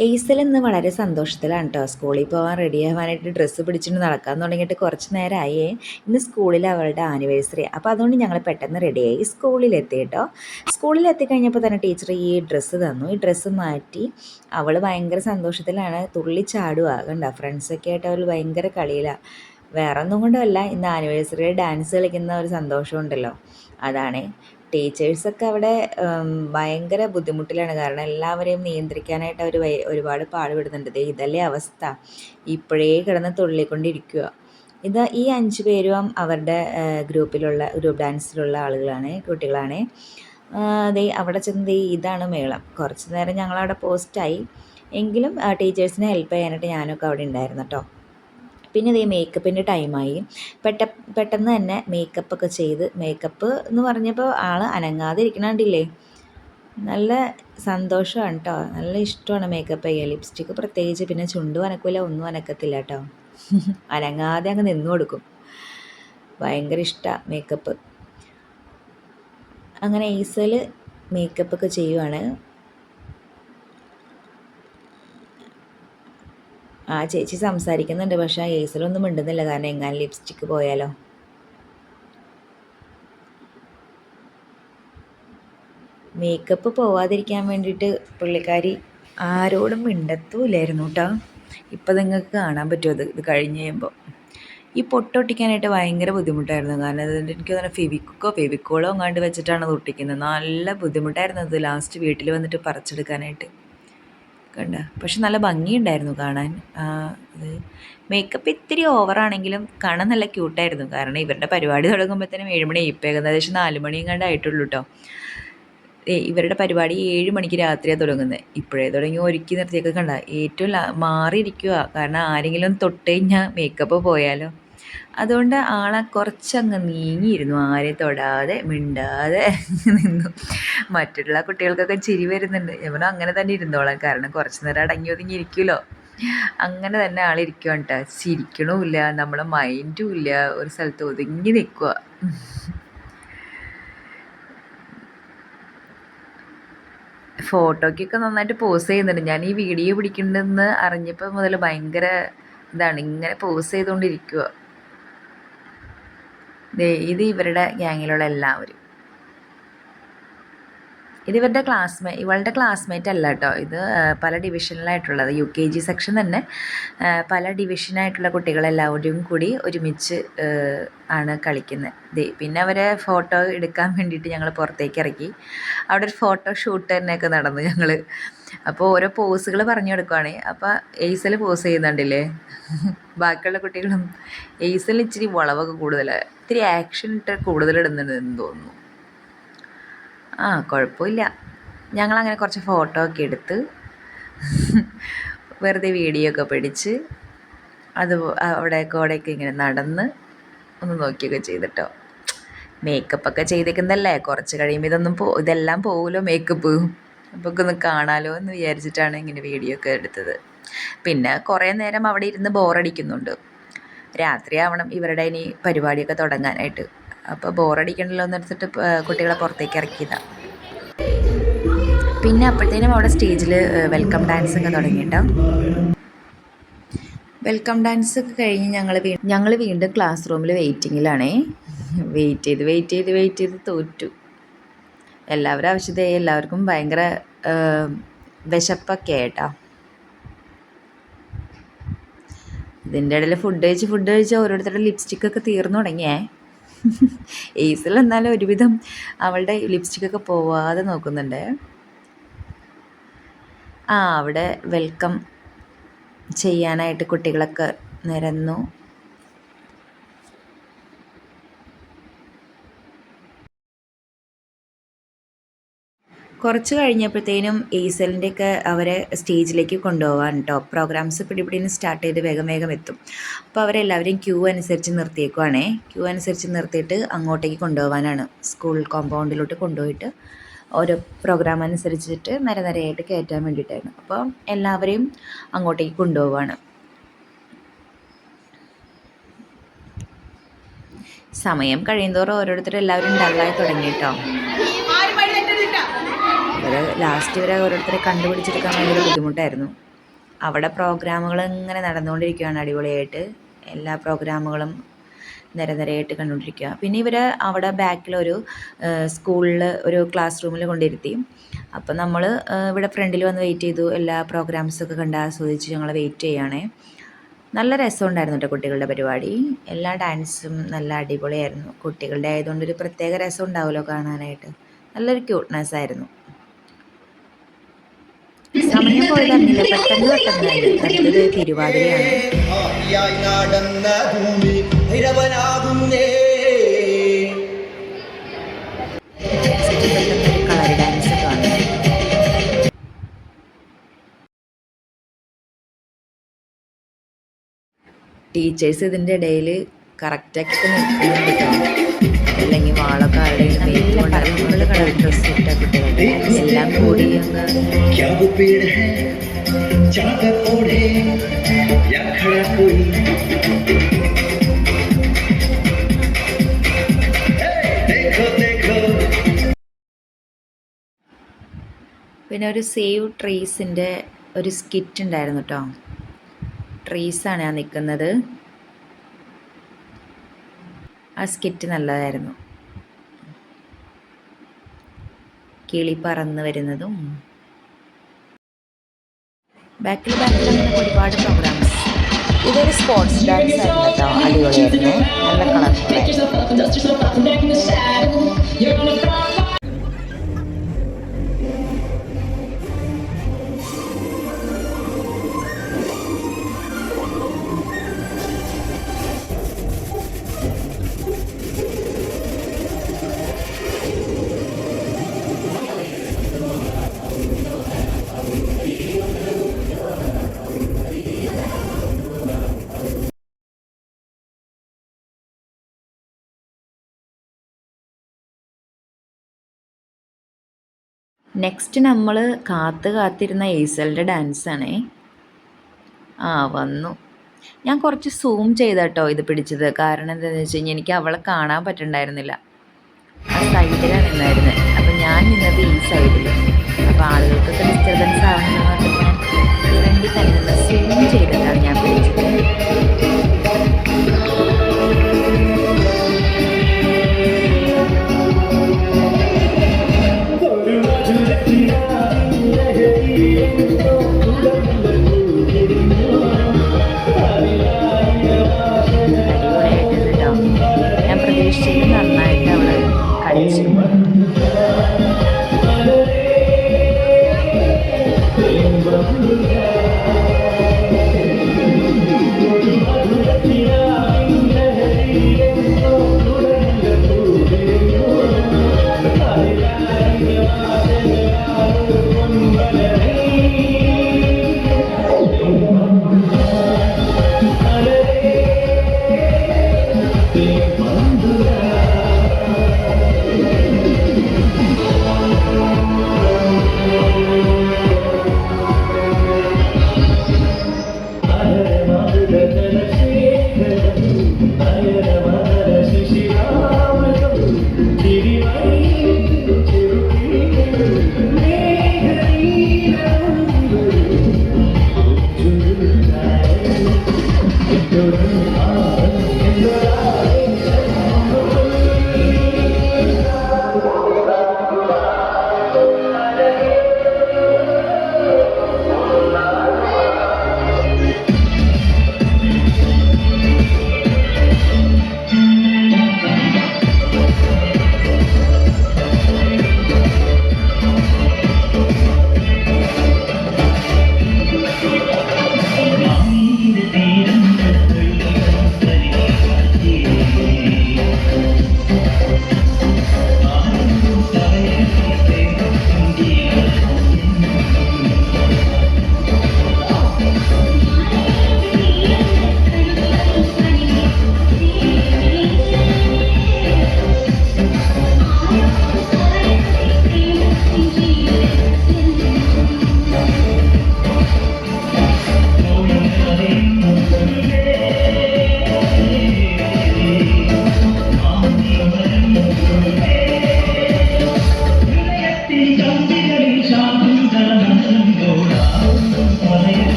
എയ്സൽ ഇന്ന് വളരെ സന്തോഷത്തിലാണ് കേട്ടോ. സ്കൂളിൽ പോകാൻ റെഡി ആവാനായിട്ട് ഡ്രസ്സ് പിടിച്ചിട്ട് നടക്കാൻ തുടങ്ങിയിട്ട് കുറച്ച് നേരമായേ. ഇന്ന് സ്കൂളിൽ അവളുടെ ആനിവേഴ്സറി, അപ്പോൾ അതുകൊണ്ട് ഞങ്ങൾ പെട്ടെന്ന് റെഡിയായി സ്കൂളിലെത്തി കേട്ടോ. സ്കൂളിലെത്തി കഴിഞ്ഞപ്പോൾ തന്നെ ടീച്ചർ ഈ ഡ്രസ്സ് തന്നു. ഈ ഡ്രസ്സ് മാറ്റി അവൾ ഭയങ്കര സന്തോഷത്തിലാണ്, തുള്ളിച്ചാടുക കണ്ട. ഫ്രണ്ട്സൊക്കെ ആയിട്ട് അവൾ ഭയങ്കര കളിയിലാണ്. വേറെ ഒന്നും കൊണ്ടല്ല, ഇന്ന് ആനിവേഴ്സറി ഡാൻസ് കളിക്കുന്ന ഒരു സന്തോഷമുണ്ടല്ലോ, അതാണ്. ടീച്ചേഴ്സൊക്കെ അവിടെ ഭയങ്കര ബുദ്ധിമുട്ടിലാണ്. കാരണം എല്ലാവരെയും നിയന്ത്രിക്കാനായിട്ട് അവർ ഒരുപാട് പാടുപെടുന്നുണ്ട്. ഇതല്ലേ അവസ്ഥ, ഇപ്പോഴേ കിടന്ന് തുള്ളിക്കൊണ്ടിരിക്കുക. ഈ 5 പേരും അവരുടെ ഗ്രൂപ്പ് ഡാൻസിലുള്ള ആളുകളാണ്, കുട്ടികളാണ്. അവിടെ ചെന്ന് ഇതാണ് മേളം. കുറച്ച് നേരം ഞങ്ങളവിടെ പോസ്റ്റായി. എങ്കിലും ടീച്ചേഴ്സിനെ ഹെൽപ്പ് ചെയ്യാനായിട്ട് ഞാനൊക്കെ അവിടെ ഉണ്ടായിരുന്നു കേട്ടോ. പിന്നെ മേക്കപ്പിൻ്റെ ടൈമായി. പെട്ടെന്ന് തന്നെ മേക്കപ്പൊക്കെ ചെയ്ത്, മേക്കപ്പ് എന്ന് പറഞ്ഞപ്പോൾ ആൾ അനങ്ങാതെ ഇരിക്കണ കണ്ടില്ലേ. നല്ല സന്തോഷമാണ് കേട്ടോ, നല്ല ഇഷ്ടമാണ് മേക്കപ്പ് ചെയ്യുക. ലിപ്സ്റ്റിക്ക് പ്രത്യേകിച്ച്, പിന്നെ ചുണ്ടും അനക്കില്ല, ഒന്നും അനക്കത്തില്ല കേട്ടോ. അനങ്ങാതെ അങ്ങ് നിന്നു കൊടുക്കും. ഭയങ്കര ഇഷ്ടമാണ് മേക്കപ്പ്. അങ്ങനെ ഈസൽ മേക്കപ്പൊക്കെ ചെയ്യുവാണ്. ആ ചേച്ചി സംസാരിക്കുന്നുണ്ട്, പക്ഷേ ആ ഏസലൊന്നും മിണ്ടുന്നില്ല, കാരണം എങ്ങാനും ലിപ്സ്റ്റിക്ക് പോയാലോ. മേക്കപ്പ് പോവാതിരിക്കാൻ വേണ്ടിയിട്ട് പുള്ളിക്കാരി ആരോടും മിണ്ടത്തുമില്ലായിരുന്നു കേട്ടോ. ഇപ്പം നിങ്ങൾക്ക് കാണാൻ പറ്റുമോ ഇത് കഴിഞ്ഞ് കഴിയുമ്പോൾ. ഈ പൊട്ടൊട്ടിക്കാനായിട്ട് ഭയങ്കര ബുദ്ധിമുട്ടായിരുന്നു. കാരണം അതിൻ്റെ എനിക്ക് തന്നെ ഫെവിക്കോളോ എങ്ങാണ്ട് വെച്ചിട്ടാണ് അത് ഒട്ടിക്കുന്നത്. നല്ല ബുദ്ധിമുട്ടായിരുന്നു അത് ലാസ്റ്റ് വീട്ടിൽ വന്നിട്ട് പറിച്ചെടുക്കാനായിട്ട്. കണ്ട, പക്ഷെ നല്ല ഭംഗിയുണ്ടായിരുന്നു കാണാൻ. ഇത് മേക്കപ്പ് ഇത്തിരി ഓവറാണെങ്കിലും കാണാൻ നല്ല ക്യൂട്ടായിരുന്നു. കാരണം ഇവരുടെ പരിപാടി തുടങ്ങുമ്പോഴത്തേനും 7 മണി, ഇപ്പം ഏകദേശം 4 മണിയും കണ്ട് ആയിട്ടുള്ളൂ കേട്ടോ. ഇവരുടെ പരിപാടി 7 മണിക്ക് രാത്രിയാണ് തുടങ്ങുന്നത്. ഇപ്പോഴേ തുടങ്ങി ഒരുക്കി നിർത്തിയൊക്കെ കണ്ട, ഏറ്റവും മാറിയിരിക്കുക. കാരണം ആരെങ്കിലും തൊട്ട് കഴിഞ്ഞാൽ മേക്കപ്പ് പോയാലോ. അതുകൊണ്ട് ആളെ കുറച്ചങ്ങ് നീങ്ങിയിരുന്നു, ആരെ തൊടാതെ മിണ്ടാതെ നിന്നു. മറ്റുള്ള കുട്ടികൾക്കൊക്കെ ചിരി വരുന്നുണ്ട്. ഞാൻ അങ്ങനെ തന്നെ ഇരുന്നോളാം, കാരണം കുറച്ച് നേരം അടങ്ങി ഒതുങ്ങി ഇരിക്കുമല്ലോ. അങ്ങനെ തന്നെ ആളിരിക്കുവാണ് കേട്ടോ. ചിരിക്കണമില്ല, നമ്മളെ മൈൻഡും ഇല്ല, ഒരു സ്ഥലത്ത് ഒതുങ്ങി നിൽക്കുക. ഫോട്ടോയ്ക്കൊക്കെ നന്നായിട്ട് പോസ് ചെയ്യുന്നുണ്ട്. ഞാൻ ഈ വീഡിയോ പിടിക്കുന്നുണ്ടെന്ന് അറിഞ്ഞപ്പോൾ മുതൽ ഭയങ്കര ഇതാണ്, ഇങ്ങനെ പോസ് ചെയ്തുകൊണ്ടിരിക്കുക. ഇത് ഇവരുടെ ഗ്യാങ്ങിലുള്ള എല്ലാവരും. ഇത് ഇവളുടെ ക്ലാസ്മേറ്റ് അല്ല കേട്ടോ. ഇത് പല ഡിവിഷനിലായിട്ടുള്ളത്, UKG സെക്ഷൻ തന്നെ പല ഡിവിഷനായിട്ടുള്ള കുട്ടികളെല്ലാവരും കൂടി ഒരുമിച്ച് ആണ് കളിക്കുന്നത്. പിന്നെ അവരെ ഫോട്ടോ എടുക്കാൻ വേണ്ടിയിട്ട് ഞങ്ങൾ പുറത്തേക്ക് ഇറക്കി. അവിടെ ഒരു ഫോട്ടോ ഷൂട്ട് തന്നെയൊക്കെ നടന്നു ഞങ്ങൾ. അപ്പോൾ ഓരോ പോസുകൾ പറഞ്ഞു കൊടുക്കുവാണ്. അപ്പോൾ എയ്സൽ പോസ് ചെയ്യുന്നുണ്ടില്ലേ. ബാക്കിയുള്ള കുട്ടികളും എയ്സൽ ഇച്ചിരി വളവൊക്കെ കൂടുതലാണ്, ഇത്തിരി ആക്ഷൻ ഇട്ട് കൂടുതലിടുന്നുണ്ടെന്ന് തോന്നുന്നു. കുഴപ്പമില്ല. ഞങ്ങളങ്ങനെ കുറച്ച് ഫോട്ടോ ഒക്കെ എടുത്ത് വെറുതെ വീഡിയോ ഒക്കെ പിടിച്ച് അത് അവിടെയൊക്കെ ഇങ്ങനെ നടന്ന് ഒന്ന് നോക്കിയൊക്കെ ചെയ്തിട്ടോ. മേക്കപ്പൊക്കെ ചെയ്തേക്കുന്നതല്ലേ, കുറച്ച് കഴിയുമ്പോൾ ഇതെല്ലാം പോകുമല്ലോ മേക്കപ്പ്. അപ്പോൾ ഒക്കെ ഒന്ന് കാണാമല്ലോ എന്ന് വിചാരിച്ചിട്ടാണ് ഇങ്ങനെ വീഡിയോ ഒക്കെ എടുത്തത്. പിന്നെ കുറേ നേരം അവിടെ ഇരുന്ന് ബോറടിക്കുന്നുണ്ട്. രാത്രിയാവണം ഇവരുടെ ഇനി പരിപാടിയൊക്കെ തുടങ്ങാനായിട്ട്. അപ്പോൾ ബോറടിക്കണമല്ലോ എന്നെടുത്തിട്ട് കുട്ടികളെ പുറത്തേക്ക് ഇറക്കിയതാണ്. പിന്നെ അപ്പോഴത്തേനും അവിടെ സ്റ്റേജിൽ വെൽക്കം ഡാൻസ് ഒക്കെ തുടങ്ങിയിട്ടോ. വെൽക്കം ഡാൻസ് ഒക്കെ കഴിഞ്ഞ് ഞങ്ങൾ വീണ്ടും ക്ലാസ് റൂമിൽ വെയിറ്റിങ്ങിലാണേ. വെയിറ്റ് ചെയ്ത് തോറ്റു. എല്ലാവരും ആവശ്യമായി, എല്ലാവർക്കും ഭയങ്കര വിശപ്പൊക്കെ ആയിട്ടോ. ഇതിൻ്റെ ഇടയിൽ ഫുഡ് കഴിച്ച് ഓരോരുത്തരുടെ ലിപ്സ്റ്റിക്കൊക്കെ തീർന്നു തുടങ്ങിയേ. ഏസിൽ എന്നാലും ഒരുവിധം അവളുടെ ലിപ്സ്റ്റിക്കൊക്കെ പോവാതെ നോക്കുന്നുണ്ട്. അവിടെ വെൽക്കം ചെയ്യാനായിട്ട് കുട്ടികളൊക്കെ നിരന്നു. കുറച്ച് കഴിഞ്ഞപ്പോഴത്തേനും ഏസലിൻ്റെയൊക്കെ അവരെ സ്റ്റേജിലേക്ക് കൊണ്ടുപോകാൻ കേട്ടോ. പ്രോഗ്രാംസ് പിടിപിടിന്ന് സ്റ്റാർട്ട് ചെയ്ത് വേഗം എത്തും. അപ്പോൾ അവരെല്ലാവരെയും ക്യൂ അനുസരിച്ച് നിർത്തിയേക്കുവാണേ. ക്യൂ അനുസരിച്ച് നിർത്തിയിട്ട് അങ്ങോട്ടേക്ക് കൊണ്ടുപോകാനാണ്, സ്കൂൾ കോമ്പൗണ്ടിലോട്ട് കൊണ്ടുപോയിട്ട് ഓരോ പ്രോഗ്രാം അനുസരിച്ചിട്ട് നിരയായിട്ട് കയറ്റാൻ വേണ്ടിയിട്ടായിരുന്നു. അപ്പോൾ എല്ലാവരെയും അങ്ങോട്ടേക്ക് കൊണ്ടുപോവാണ്. സമയം കഴിയുന്തോറും എല്ലാവരും ഡള്ളായി തുടങ്ങി കേട്ടോ. ലാസ്റ്റ് ഇവരെ ഓരോരുത്തരെ കണ്ടുപിടിച്ചെടുക്കാൻ ഭയങ്കര ബുദ്ധിമുട്ടായിരുന്നു. അവിടെ പ്രോഗ്രാമുകൾ ഇങ്ങനെ നടന്നുകൊണ്ടിരിക്കുകയാണ് അടിപൊളിയായിട്ട്. എല്ലാ പ്രോഗ്രാമുകളും നിരനിരയായിട്ട് കണ്ടുകൊണ്ടിരിക്കുക. പിന്നെ ഇവർ അവിടെ ബാക്കിലൊരു സ്കൂളിൽ ഒരു ക്ലാസ് റൂമിൽ കൊണ്ടിരുത്തി. അപ്പം നമ്മൾ ഇവിടെ ഫ്രണ്ടിൽ വന്ന് വെയിറ്റ് ചെയ്തു. എല്ലാ പ്രോഗ്രാംസൊക്കെ കണ്ട് ആസ്വദിച്ച് ഞങ്ങൾ വെയിറ്റ് ചെയ്യുകയാണേ. നല്ല രസമുണ്ടായിരുന്നു കേട്ടോ കുട്ടികളുടെ പരിപാടി. എല്ലാ ഡാൻസും നല്ല അടിപൊളിയായിരുന്നു. കുട്ടികളുടെ ആയതുകൊണ്ട് ഒരു പ്രത്യേക രസം ഉണ്ടാവുമല്ലോ കാണാനായിട്ട്. നല്ലൊരു ക്യൂട്ട്നെസ് ആയിരുന്നു. സമയം പോയത് അറിഞ്ഞില്ല, പെട്ടെന്ന് അടുത്തത് തിരുവാതിരയാണ്. കളർ ഡാൻസ് ഒക്കെ വന്നു. ടീച്ചേഴ്സ് ഇതിൻ്റെ ഇടയിൽ കറക്റ്റാക്കിയിട്ട് നിൽക്കുന്നുണ്ട് കേട്ടോ. അല്ലെങ്കിൽ വാളൊക്കെ ആരുടെയും കളർ ഡ്രസ്സ് ഇട്ട കുട്ടികളുടെ എല്ലാം കൂടി പിന്നെ ഒരു സേവ് ട്രീസിൻ്റെ ഒരു സ്കിറ്റ് ഉണ്ടായിരുന്നു കേട്ടോ. ട്രീസാണ് ഞാൻ നിൽക്കുന്നത്. ആ സ്കിറ്റ് നല്ലതായിരുന്നു. കിളി പറന്ന് വരുന്നതും ബാക്കിൽ അങ്ങനെ ഒരുപാട് പ്രോഗ്രാംസ്. ഇതൊരു സ്പോർട്സ് ഡാൻസ് ആയിരുന്നു കേട്ടോ. അടിപൊളിയായിരുന്നു. നല്ല കളർഫുൾ. നെക്സ്റ്റ് നമ്മൾ കാത്തിരുന്ന ഏസലിൻ്റെ ഡാൻസാണേ. വന്നു. ഞാൻ കുറച്ച് സൂം ചെയ്താട്ടോ ഇത് പിടിച്ചത്. കാരണം എന്താണെന്ന് വെച്ച് കഴിഞ്ഞാൽ എനിക്ക് അവളെ കാണാൻ പറ്റുന്നുണ്ടായിരുന്നില്ല. ആ സൈഡിലാണ് നിന്നായിരുന്നത്. അപ്പം ഞാൻ നിന്നത് ഈ സൈഡിൽ. അപ്പോൾ ആളുകൾക്കൊക്കെ ഡിസ്റ്റർബൻസ് ആവണമെന്ന് പറഞ്ഞിട്ട് ഞാൻ ഫ്രണ്ടിൽ തന്നെ നിന്ന് സൂം ചെയ്തിട്ടാണ് ഞാൻ പിടിച്ചത്. ഞാൻ പ്രതീക്ഷിച്ചത് നന്നായിട്ട് അവള് കളിച്ചു.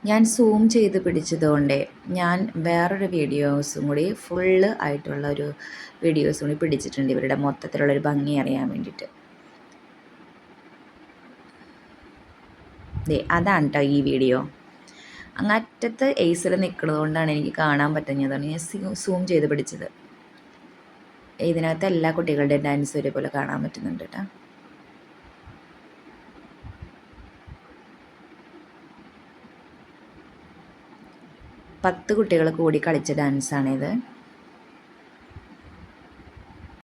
ഞാൻ സൂം ചെയ്ത് പിടിച്ചതുകൊണ്ട് ഞാൻ വേറൊരു വീഡിയോസും കൂടി ഫുള്ള് ആയിട്ടുള്ള ഒരു വീഡിയോസും കൂടി പിടിച്ചിട്ടുണ്ട് ഇവരുടെ മൊത്തത്തിലുള്ളൊരു ഭംഗി അറിയാൻ വേണ്ടിയിട്ട്. അതാണ് കേട്ടോ ഈ വീഡിയോ. അങ്ങറ്റത്ത് ഏസിൽ നിൽക്കുന്നത് കൊണ്ടാണ് എനിക്ക് കാണാൻ പറ്റുന്നതാണ് ഞാൻ സൂം ചെയ്ത് പിടിച്ചത്. ഇതിനകത്ത് എല്ലാ കുട്ടികളുടെയും ഡാൻസ് ഒരേപോലെ കാണാൻ പറ്റുന്നുണ്ട് കേട്ടോ. പത്ത് കുട്ടികൾ കൂടി കളിച്ച ഡാൻസാണിത്.